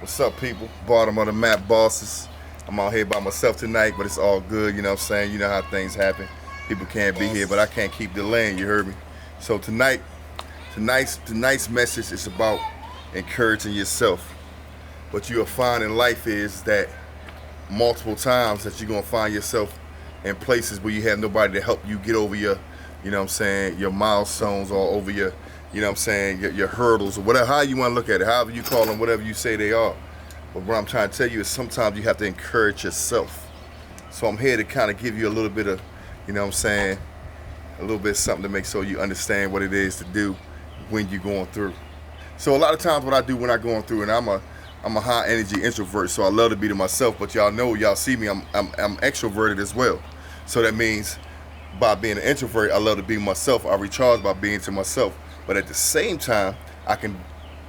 What's up, people? Bottom of the map bosses. I'm out here by myself tonight, but it's all good. You know what I'm saying? You know how things happen. People can't be here, but I can't keep delaying. You heard me? So tonight's message is about encouraging yourself. What you'll find in life is that multiple times that you're gonna find yourself in places where you have nobody to help you get over your, you know what I'm saying, your milestones or over your, you know what I'm saying, your hurdles or whatever, how you want to look at it, however you call them, whatever you say they are. But what I'm trying to tell you is sometimes you have to encourage yourself. So I'm here to kind of give you a little bit of, you know what I'm saying, a little bit of something to make sure you understand what it is to do when you're going through. So a lot of times what I do when I'm going through, and I'm a high energy introvert, so I love to be to myself, but y'all know, y'all see me, I'm extroverted as well. So that means by being an introvert, I love to be myself. I recharge by being to myself. But at the same time, I can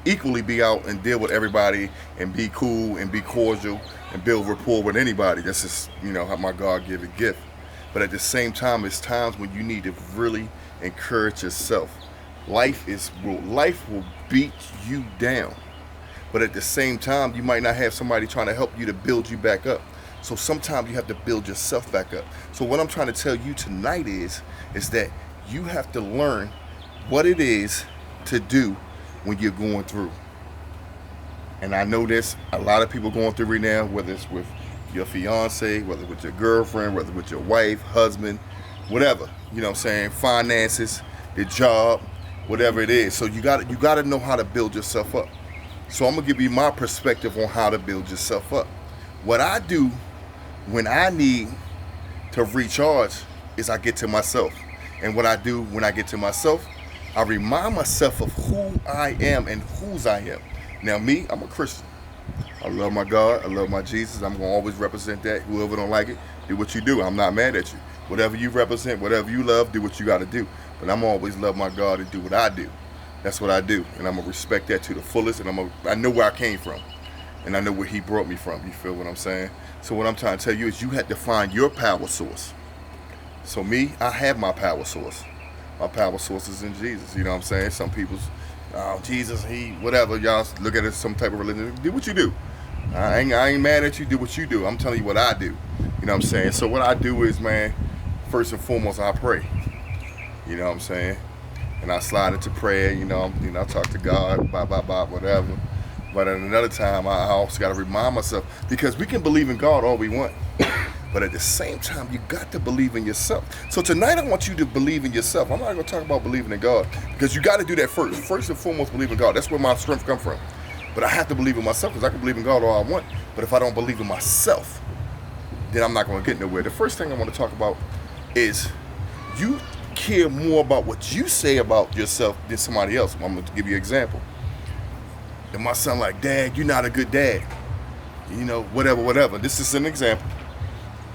equally be out and deal with everybody and be cool and be cordial and build rapport with anybody. That's just, you know, how my God-given gift. But at the same time, it's times when you need to really encourage yourself. Life will beat you down. But at the same time, you might not have somebody trying to help you to build you back up. So sometimes you have to build yourself back up. So what I'm trying to tell you tonight is that you have to learn what it is to do when you're going through. And I know there's a lot of people going through right now, whether it's with your fiance, whether with your girlfriend, whether with your wife, husband, whatever. You know what I'm saying? Finances, your job, whatever it is. So you gotta know how to build yourself up. So I'm gonna give you my perspective on how to build yourself up. What I do when I need to recharge is I get to myself. And what I do when I get to myself, I remind myself of who I am and whose I am. Now me, I'm a Christian. I love my God, I love my Jesus. I'm gonna always represent that. Whoever don't like it, do what you do. I'm not mad at you. Whatever you represent, whatever you love, do what you gotta do. But I'm always love my God and do what I do. That's what I do. And I'm gonna respect that to the fullest, and I know where I came from. And I know where he brought me from. You feel what I'm saying? So what I'm trying to tell you is you have to find your power source. So me, I have my power source. My power source is in Jesus. You know what I'm saying? Some people's, oh, Jesus, he, whatever. Y'all look at it as some type of religion. Do what you do. I ain't mad at you. Do what you do. I'm telling you what I do. You know what I'm saying? So what I do is, man, first and foremost, I pray. You know what I'm saying? And I slide into prayer. I talk to God, whatever. But at another time, I also got to remind myself, because we can believe in God all we want. But at the same time, you got to believe in yourself. So tonight, I want you to believe in yourself. I'm not going to talk about believing in God, because you got to do that first. First and foremost, believe in God. That's where my strength comes from. But I have to believe in myself, because I can believe in God all I want. But if I don't believe in myself, then I'm not going to get nowhere. The first thing I want to talk about is you care more about what you say about yourself than somebody else. I'm going to give you an example. And my son like, Dad, you're not a good dad. You know, whatever. This is an example.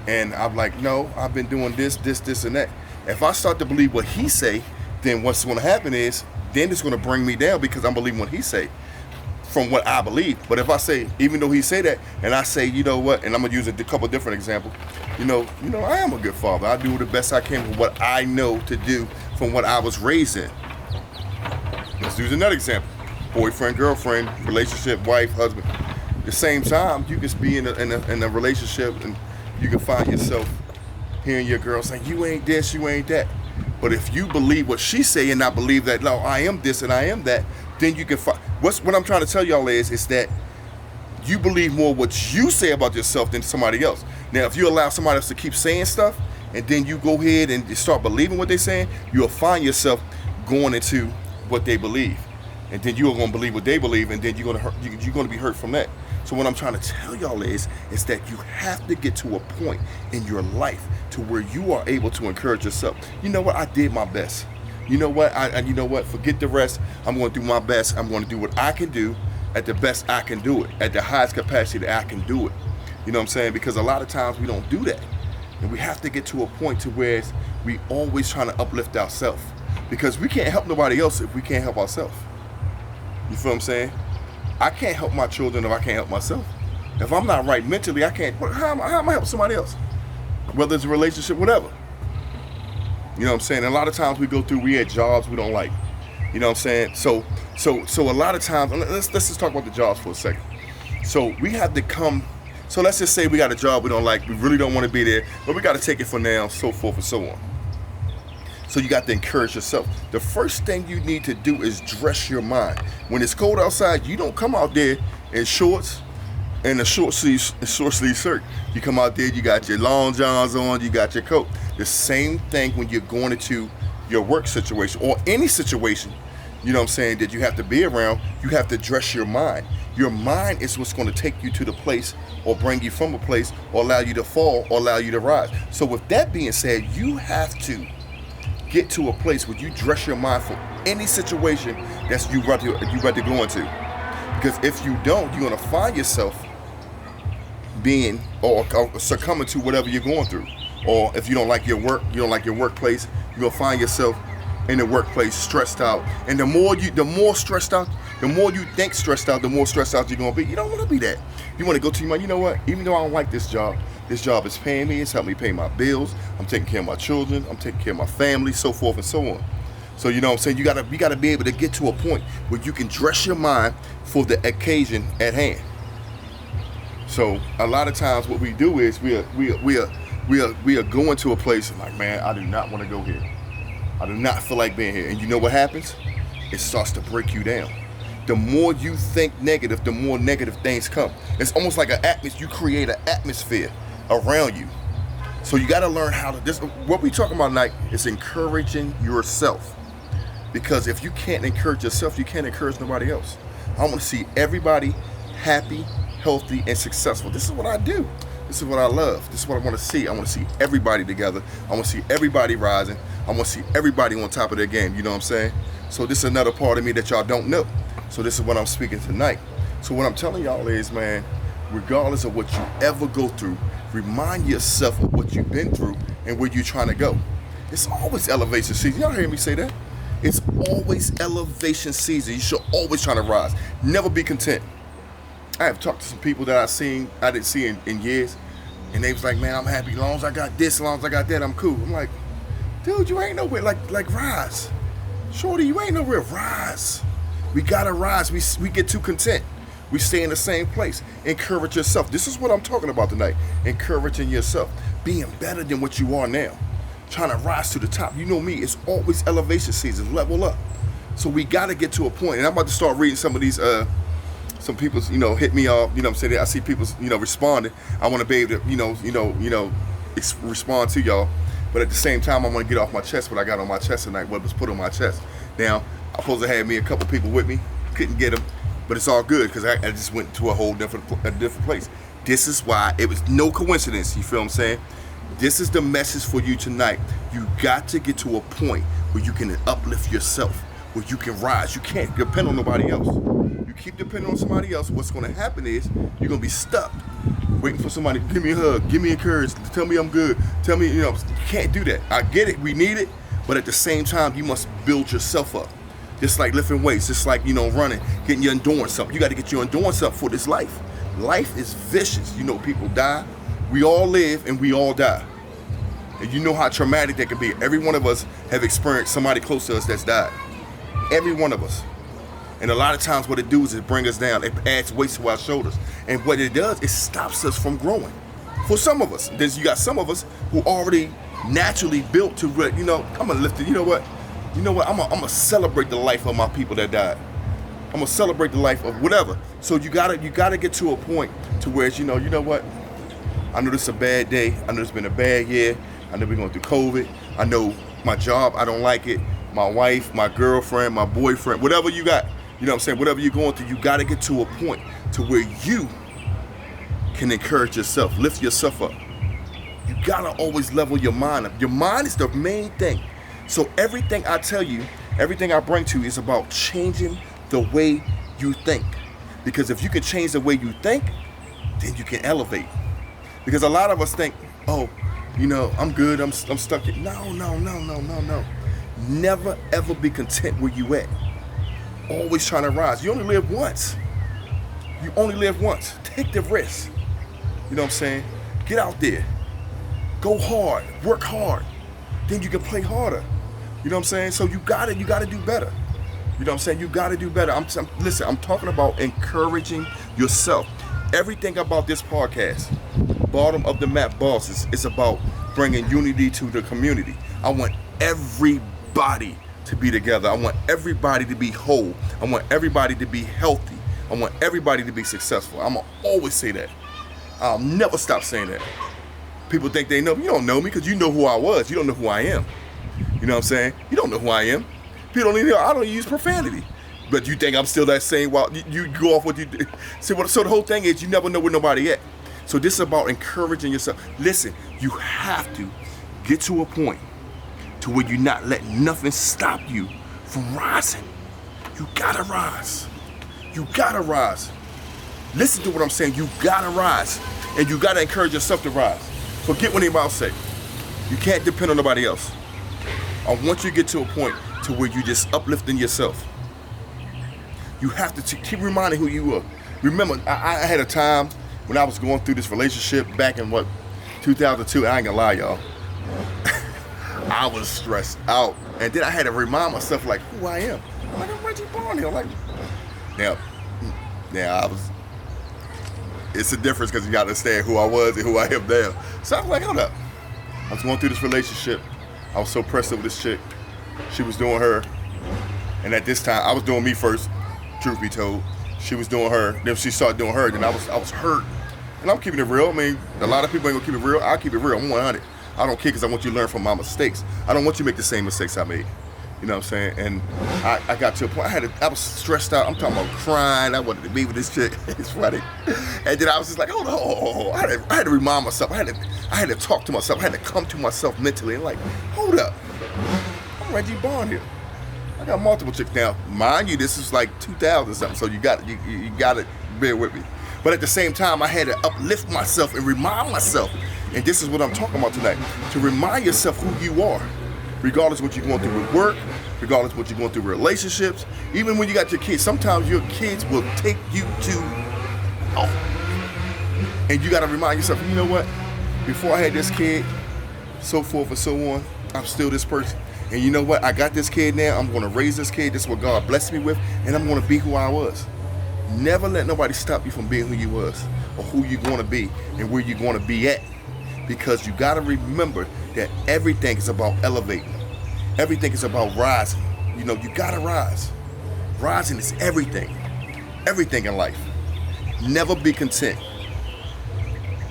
And I'm like, no, I've been doing this, and that. If I start to believe what he say, then what's going to happen is, then it's going to bring me down, because I'm believing what he say from what I believe. But if I say, even though he say that, and I say, you know what, and I'm going to use a couple different examples, you know, I am a good father. I do the best I can with what I know to do from what I was raised in. Let's use another example. Boyfriend, girlfriend, relationship, wife, husband. At the same time, you can be in a relationship, and you can find yourself hearing your girl saying, you ain't this, you ain't that. But if you believe what she say and not believe that, no, I am this and I am that, then you can find. What I'm trying to tell y'all is that you believe more what you say about yourself than somebody else. Now, if you allow somebody else to keep saying stuff, and then you go ahead and start believing what they're saying, you'll find yourself going into what they believe. And then you're gonna believe what they believe, and then you're gonna be hurt from that. So what I'm trying to tell y'all is that you have to get to a point in your life to where you are able to encourage yourself. You know what? I did my best. You know what? You know what? Forget the rest. I'm going to do my best. I'm going to do what I can do at the best I can do it, at the highest capacity that I can do it. You know what I'm saying? Because a lot of times we don't do that, and we have to get to a point to where we always trying to uplift ourselves, because we can't help nobody else if we can't help ourselves. You feel what I'm saying? I can't help my children if I can't help myself. If I'm not right mentally, I can't. How am I help somebody else? Whether it's a relationship, whatever. You know what I'm saying? And a lot of times we had jobs we don't like. You know what I'm saying? So a lot of times, let's just talk about the jobs for a second. So we have to come. So let's just say we got a job we don't like, we really don't want to be there, but we got to take it for now, so forth and so on. So you got to encourage yourself. The first thing you need to do is dress your mind. When it's cold outside, you don't come out there in shorts and a short sleeve shirt. You come out there, you got your long johns on, you got your coat. The same thing when you're going into your work situation or any situation, you know what I'm saying, that you have to be around. You have to dress your mind. Your mind is what's going to take you to the place or bring you from a place or allow you to fall or allow you to rise. So with that being said, you have to get to a place where you dress your mind for any situation that's you about to go into. Because if you don't, you're going to find yourself being or succumbing to whatever you're going through. Or if you don't like your work, you don't like your workplace, you're going to find yourself in the workplace stressed out. And the more stressed out, the more you think stressed out, the more stressed out you're going to be. You don't want to be that. You want to go to your mind, you know what, even though I don't like this job is paying me, it's helping me pay my bills, I'm taking care of my children, I'm taking care of my family, so forth and so on. So you know what I'm saying, you gotta be able to get to a point where you can dress your mind for the occasion at hand. So a lot of times what we do is we are going to a place and like, man, I do not want to go here. I do not feel like being here. And you know what happens? It starts to break you down. The more you think negative, the more negative things come. It's almost like you create an atmosphere around you. So you got to learn how to, what we talking about tonight is encouraging yourself. Because if you can't encourage yourself, you can't encourage nobody else. I want to see everybody happy, healthy, and successful. This is what I do. This is what I love. This is what I want to see. I want to see everybody together. I want to see everybody rising. I want to see everybody on top of their game. You know what I'm saying? So this is another part of me that y'all don't know. So this is what I'm speaking tonight. So what I'm telling y'all is, man, regardless of what you ever go through, remind yourself of what you've been through and where you're trying to go. It's always elevation season. Y'all hear me say that? It's always elevation season. You should always try to rise. Never be content. I have talked to some people that I didn't see in years, and they was like, man, I'm happy as long as I got this, as long as I got that, I'm cool. I'm like, dude, you ain't nowhere like rise. Shorty, you ain't nowhere rise. We gotta rise. We get too content. We stay in the same place. Encourage yourself. This is what I'm talking about tonight. Encouraging yourself. Being better than what you are now. Trying to rise to the top. You know me, it's always elevation season. Level up. So we gotta get to a point, and I'm about to start reading some of these some people, hit me off, you know what I'm saying? I see people, responding. I want to be able to, respond to y'all. But at the same time, I want to get off my chest what I got on my chest tonight, what was put on my chest. Now, I'm supposed to have me a couple people with me. Couldn't get them, but it's all good because I just went to a whole different place. This is why it was no coincidence, you feel what I'm saying? This is the message for you tonight. You got to get to a point where you can uplift yourself, where you can rise. You can't depend on nobody else. You keep depending on somebody else, what's going to happen is you're going to be stuck waiting for somebody to give me a hug, give me encouragement, tell me I'm good, tell me, you can't do that. I get it, we need it, but at the same time, you must build yourself up. Just like lifting weights, just like, running, getting your endurance up. You got to get your endurance up for this life. Life is vicious. People die. We all live and we all die. And you know how traumatic that can be. Every one of us have experienced somebody close to us that's died. Every one of us. And a lot of times what it does is bring us down. It adds weight to our shoulders. And what it does, it stops us from growing. For some of us, you got some of us who already naturally built to, I'm going to lift it. You know what? I'm going to celebrate the life of my people that died. I'm going to celebrate the life of whatever. So you gotta get to a point to where it's, you know what? I know this is a bad day. I know it's been a bad year. I know we're going through COVID. I know my job, I don't like it. My wife, my girlfriend, my boyfriend, whatever you got. You know what I'm saying? Whatever you're going through, you got to get to a point to where you can encourage yourself, lift yourself up. You got to always level your mind up. Your mind is the main thing. So everything I tell you, everything I bring to you is about changing the way you think. Because if you can change the way you think, then you can elevate. Because a lot of us think, I'm good, I'm stuck here. No. Never ever be content where you at. Always trying to rise. You only live once. Take the risk. You know what I'm saying? Get out there. Go hard. Work hard. Then you can play harder. You know what I'm saying? So you gotta do better. You know what I'm saying? You gotta do better. Listen, I'm talking about encouraging yourself. Everything about this podcast, Bottom of the Map Bosses, is about bringing unity to the community. I want everybody to be together. I want everybody to be whole. I want everybody to be healthy. I want everybody to be successful. I'm going to always say that. I'll never stop saying that. People think they know me. You don't know me because you know who I was. You don't know who I am. You know what I'm saying? You don't know who I am. People don't even know. I don't use profanity. But you think I'm still that same while you go off what you do. So the whole thing is you never know where nobody at. So this is about encouraging yourself. Listen, you have to get to a point to where you not let nothing stop you from rising. You gotta rise. You gotta rise. Listen to what I'm saying. You gotta rise. And you gotta encourage yourself to rise. Forget what anybody else say. You can't depend on nobody else. I want you to get to a point to where you just uplifting yourself. You have to keep reminding who you are. Remember, I had a time when I was going through this relationship back in 2002. I ain't gonna lie, y'all. I was stressed out. And then I had to remind myself like who I am. I'm like, I'm Reggie Barnhill. Like, now it's a difference because you gotta understand who I was and who I am now. So I was like, hold up. I was going through this relationship. I was so pressed with this chick. She was doing her. And at this time, I was doing me first, truth be told. She was doing her. Then she started doing her. Then I was hurt. And I'm keeping it real. I mean, a lot of people ain't gonna keep it real. I'll keep it real. I'm 100. I don't care because I want you to learn from my mistakes. I don't want you to make the same mistakes I made. You know what I'm saying? And I got to a point, I was stressed out. I'm talking about crying. I wanted to be with this chick. It's funny. And then I was just like, hold on. I had to remind myself. I had to talk to myself. I had to come to myself mentally and like, hold up. I'm Reggie Barnhill. I got multiple chicks now. Mind you, this is like 2000 something, so you got to bear with me. But at the same time, I had to uplift myself and remind myself, and this is what I'm talking about tonight, to remind yourself who you are, regardless of what you're going through with work, regardless of what you're going through with relationships, even when you got your kids. Sometimes your kids will take you to, and you got to remind yourself, you know what? Before I had this kid, so forth and so on, I'm still this person. And you know what? I got this kid now. I'm going to raise this kid. This is what God blessed me with. And I'm going to be who I was. Never let nobody stop you from being who you was or who you're going to be and where you're going to be at. Because you got to remember that everything is about elevating. Everything is about rising. You know, you got to rise. Rising is everything. Everything in life. Never be content.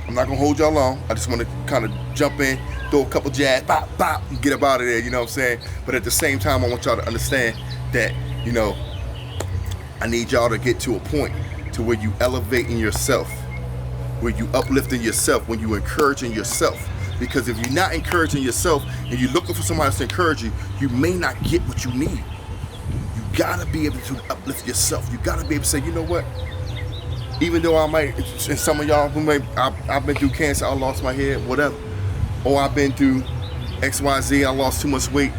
I'm not going to hold y'all long. I just want to kind of jump in, throw a couple jabs, bop, bop, and get up out of there, you know what I'm saying? But at the same time, I want y'all to understand that, you know, I need y'all to get to a point to where you elevating yourself, where you uplifting yourself, when you encouraging yourself. Because if you're not encouraging yourself and you're looking for somebody else to encourage you, you may not get what you need. You gotta be able to uplift yourself. You gotta be able to say, you know what? Even though I might, and some of y'all who may, I've been through cancer, I lost my head, whatever. Or I've been through XYZ, I lost too much weight,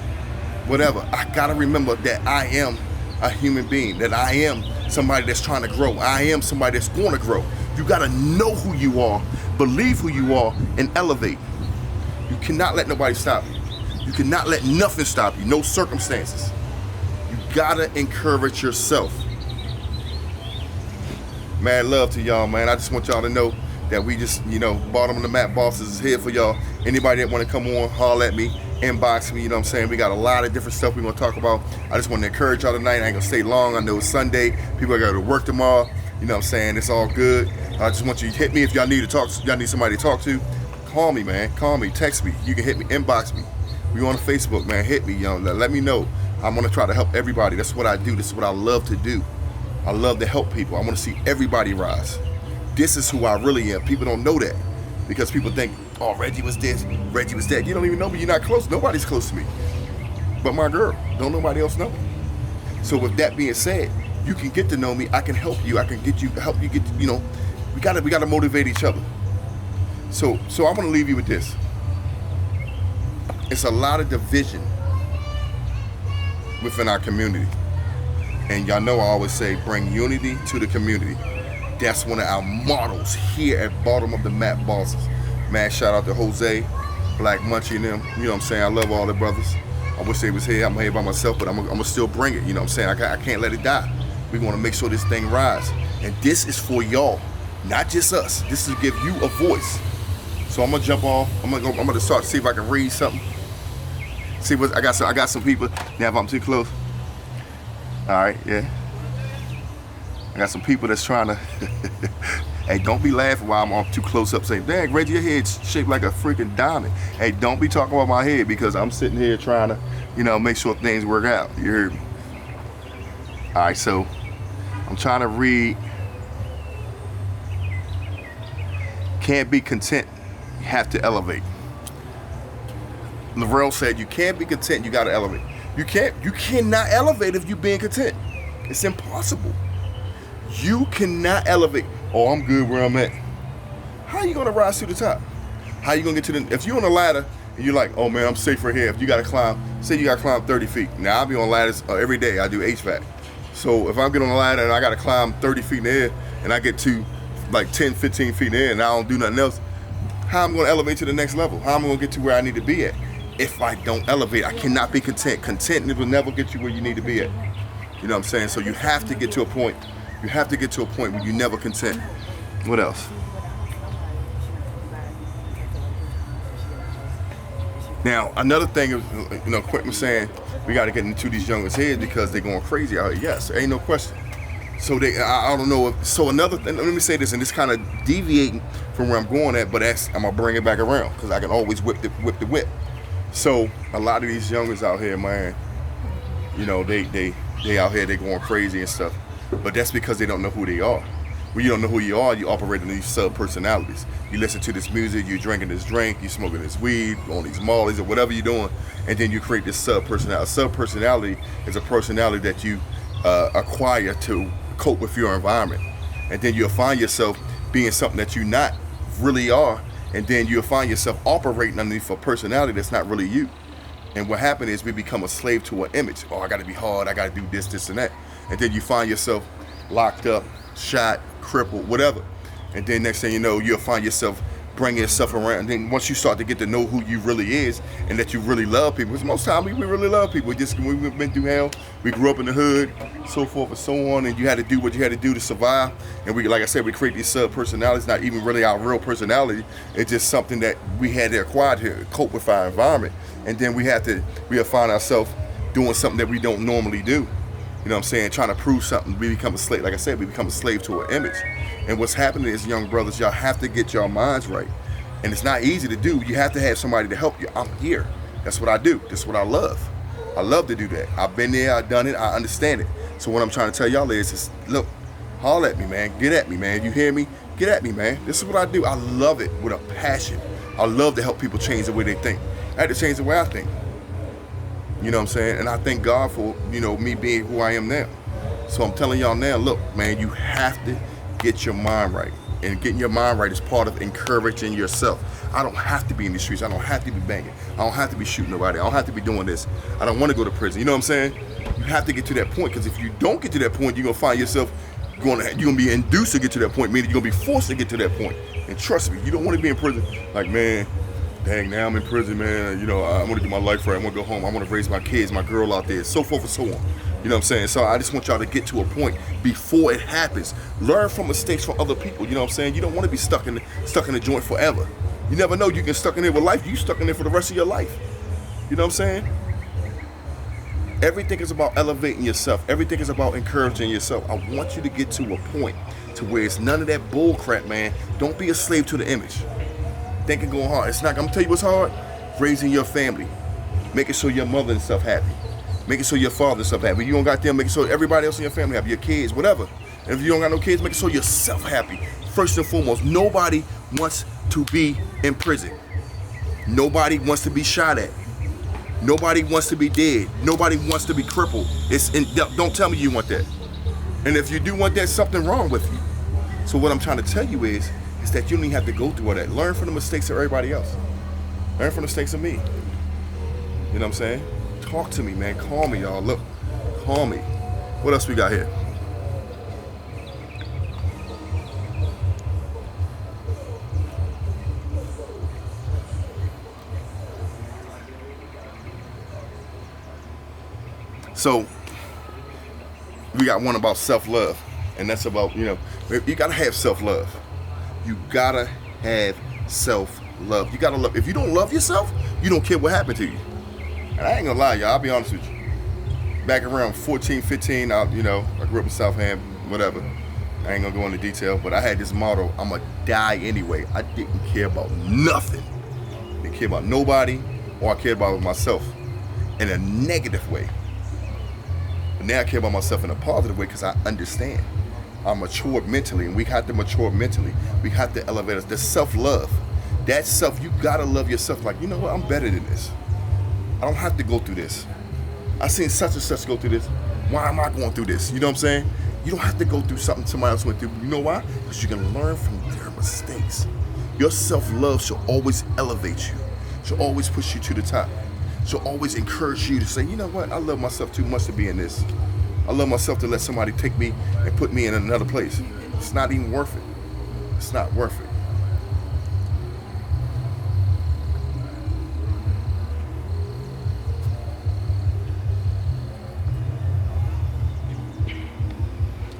whatever. I gotta remember that I am a human being, that I am somebody that's trying to grow. I am somebody that's gonna grow. You gotta know who you are, believe who you are, and elevate. You cannot let nobody stop you. You cannot let nothing stop you, no circumstances. You gotta encourage yourself. Mad love to y'all, man. I just want y'all to know that we just, you know, Bottom of the Map Bosses is here for y'all. Anybody that want to come on, holler at me, inbox me, you know what I'm saying? We got a lot of different stuff we're going to talk about. I just want to encourage y'all tonight. I ain't going to stay long. I know it's Sunday. People got to work tomorrow. You know what I'm saying? It's all good. I just want you to hit me if y'all need to talk. Y'all need somebody to talk to. Call me, man. Call me. Text me. You can hit me. Inbox me. We on Facebook, man. Hit me. You know, let me know. I'm going to try to help everybody. That's what I do. This is what I love to do. I love to help people. I want to see everybody rise. This is who I really am. People don't know that because people think, oh, Reggie was this, Reggie was that. You don't even know me. You're not close. Nobody's close to me. But my girl, don't nobody else know me. So with that being said, you can get to know me. I can help you. I can help you get, you know, we gotta motivate each other. So I'm gonna leave you with this. It's a lot of division within our community. And y'all know I always say, bring unity to the community. That's one of our mottos here at Bottom of the Map Bosses. Man, shout out to Jose, Black Munchie and them. You know what I'm saying? I love all the brothers. I wish they was here. I'm here by myself, but I'm gonna still bring it. You know what I'm saying? I can't let it die. We want to make sure this thing rise. And this is for y'all. not just us. This is to give you a voice. So I'm gonna jump off. I'm gonna start to see if I can read something. See what I got. I got some people. Now if I'm too close. All right, yeah. I got some people that's trying to. Hey, don't be laughing while I'm too close up saying, dang, Reggie, your head's shaped like a freaking diamond. Hey, don't be talking about my head because I'm sitting here trying to, make sure things work out. You heard me? All right, so I'm trying to read. Can't be content, you have to elevate. Lavrell said you can't be content, you gotta elevate. You cannot elevate if you're being content. It's impossible. You cannot elevate. Oh, I'm good where I'm at. How are you gonna rise to the top? How are you gonna get to the, if you're on a ladder and you're like, oh man, I'm safer here. If you gotta climb, say you gotta climb 30 feet. Now I'll be on ladders every day, I do HVAC. So if I get on a ladder and I gotta climb 30 feet in the air and I get to like 10, 15 feet in the air and I don't do nothing else, how am I gonna elevate to the next level? How am I gonna get to where I need to be at? If I don't elevate, I cannot be content. Contentment will never get you where you need to be at. You know what I'm saying? So you have to get to a point. You have to get to a point where you're never content. What else? Now, another thing is, Quentin was saying, we got to get into these youngers' heads because they're going crazy out here. Yes, ain't no question. So I don't know. So another thing, let me say this, and this kind of deviating from where I'm going at, but I'm going to bring it back around because I can always whip the whip. So a lot of these youngers out here, man, they out here, they going crazy and stuff. But that's because they don't know who they are. When you don't know who you are, you operate in these sub-personalities. You listen to this music, you're drinking this drink, you're smoking this weed, on these mollies or whatever you're doing, and then you create this sub-personality. Sub-personality is a personality that you acquire to cope with your environment. And then you'll find yourself being something that you not really are, and then you'll find yourself operating underneath a personality that's not really you. And what happened is we become a slave to an image. Oh, I gotta be hard, I gotta do this, and that. And then you find yourself locked up, shot, crippled, whatever. And then next thing you know, you'll find yourself bringing yourself around. And then once you start to get to know who you really is and that you really love people, because most time we really love people. We've been through hell, we grew up in the hood, so forth and so on, and you had to do what you had to do to survive. And we, like I said, we create these sub-personalities, not even really our real personality. It's just something that we had to acquire to cope with our environment. And then we'll find ourselves doing something that we don't normally do. You know what I'm saying? Trying to prove something. We become a slave. Like I said, we become a slave to an image. And what's happening is, young brothers, y'all have to get your minds right. And it's not easy to do. You have to have somebody to help you. I'm here. That's what I do. That's what I love. I love to do that. I've been there. I've done it. I understand it. So what I'm trying to tell y'all is look, holler at me, man. Get at me, man. You hear me? Get at me, man. This is what I do. I love it with a passion. I love to help people change the way they think. I had to change the way I think. You know what I'm saying? And I thank God for, me being who I am now. So I'm telling y'all now, look, man, you have to get your mind right. And getting your mind right is part of encouraging yourself. I don't have to be in the streets. I don't have to be banging. I don't have to be shooting nobody. I don't have to be doing this. I don't want to go to prison. You know what I'm saying? You have to get to that point, because if you don't get to that point, you're going to find yourself you're going to be induced to get to that point, meaning you're going to be forced to get to that point. And trust me, you don't want to be in prison. Like, man, dang, now I'm in prison, man. I want to do my life right. I want to go home. I want to raise my kids, my girl out there, so forth and so on. You know what I'm saying? So I just want y'all to get to a point before it happens. Learn from mistakes from other people. You know what I'm saying? You don't want to be stuck in the joint forever. You never know. You get stuck in there with life. You stuck in there for the rest of your life. You know what I'm saying? Everything is about elevating yourself. Everything is about encouraging yourself. I want you to get to a point to where it's none of that bull crap, man. Don't be a slave to the image. Thinking going hard. It's not. I'm gonna tell you what's hard. Raising your family, making sure your mother and stuff happy, making sure your father and stuff happy. You don't got them, making sure everybody else in your family happy, your kids, whatever. And if you don't got no kids, making sure yourself happy. First and foremost, nobody wants to be in prison. Nobody wants to be shot at. Nobody wants to be dead. Nobody wants to be crippled. Don't tell me you want that. And if you do want that, something wrong with you. So what I'm trying to tell you is that you don't even have to go through all that. Learn from the mistakes of everybody else. Learn from the mistakes of me. You know what I'm saying? Talk to me, man. Call me, y'all. Look, call me. What else we got here? So we got one about self-love, and that's about, you gotta have self-love. You gotta have self-love. You gotta love. If you don't love yourself, you don't care what happened to you. And I ain't gonna lie, y'all, I'll be honest with you. Back around 14, 15, I grew up in Southampton, whatever. I ain't gonna go into detail, but I had this motto, I'm gonna die anyway. I didn't care about nothing. Didn't care about nobody, or I cared about myself in a negative way. But now I care about myself in a positive way because I understand. I'm matured mentally, and we have to mature mentally. We have to elevate us. The self-love. That self, you gotta love yourself. Like, you know what, I'm better than this. I don't have to go through this. I seen such and such go through this. Why am I going through this? You know what I'm saying? You don't have to go through something somebody else went through. You know why? Because you can learn from their mistakes. Your self-love should always elevate you. Should always push you to the top. Should always encourage you to say, you know what? I love myself too much to be in this. I love myself to let somebody take me and put me in another place. It's not even worth it. It's not worth it.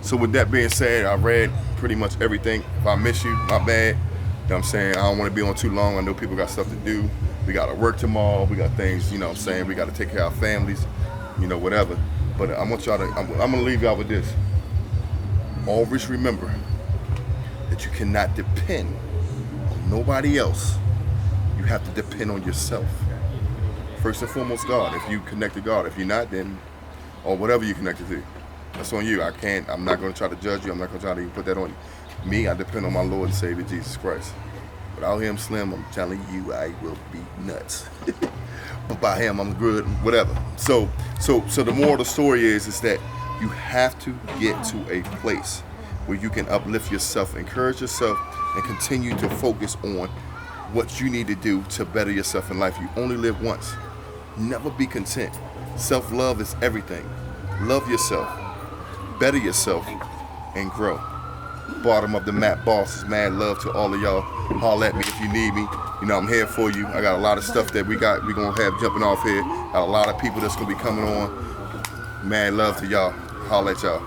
So with that being said, I read pretty much everything. If I miss you, my bad. You know what I'm saying? I don't want to be on too long. I know people got stuff to do. We got to work tomorrow. We got things, you know what I'm saying? We got to take care of our families, whatever. But I want y'all to, I'm going to leave y'all with this. Always remember that you cannot depend on nobody else. You have to depend on yourself. First and foremost, God. If you connect to God. If you're not, then, or whatever you're connected to. That's on you. I'm not going to try to judge you. I'm not going to try to even put that on you. Me, I depend on my Lord and Savior, Jesus Christ. Without him, Slim, I'm telling you, I will be nuts. But by him, I'm good, whatever. So the moral of the story is that you have to get to a place where you can uplift yourself, encourage yourself, and continue to focus on what you need to do to better yourself in life. You only live once. Never be content. Self-love is everything. Love yourself. Better yourself and grow. Bottom of the map bosses, mad love to all of y'all. Holler at me if you need me. I'm here for you. I got a lot of stuff that we're gonna have jumping off here. Got a lot of people that's gonna be coming on. Mad love to y'all. Holler at y'all.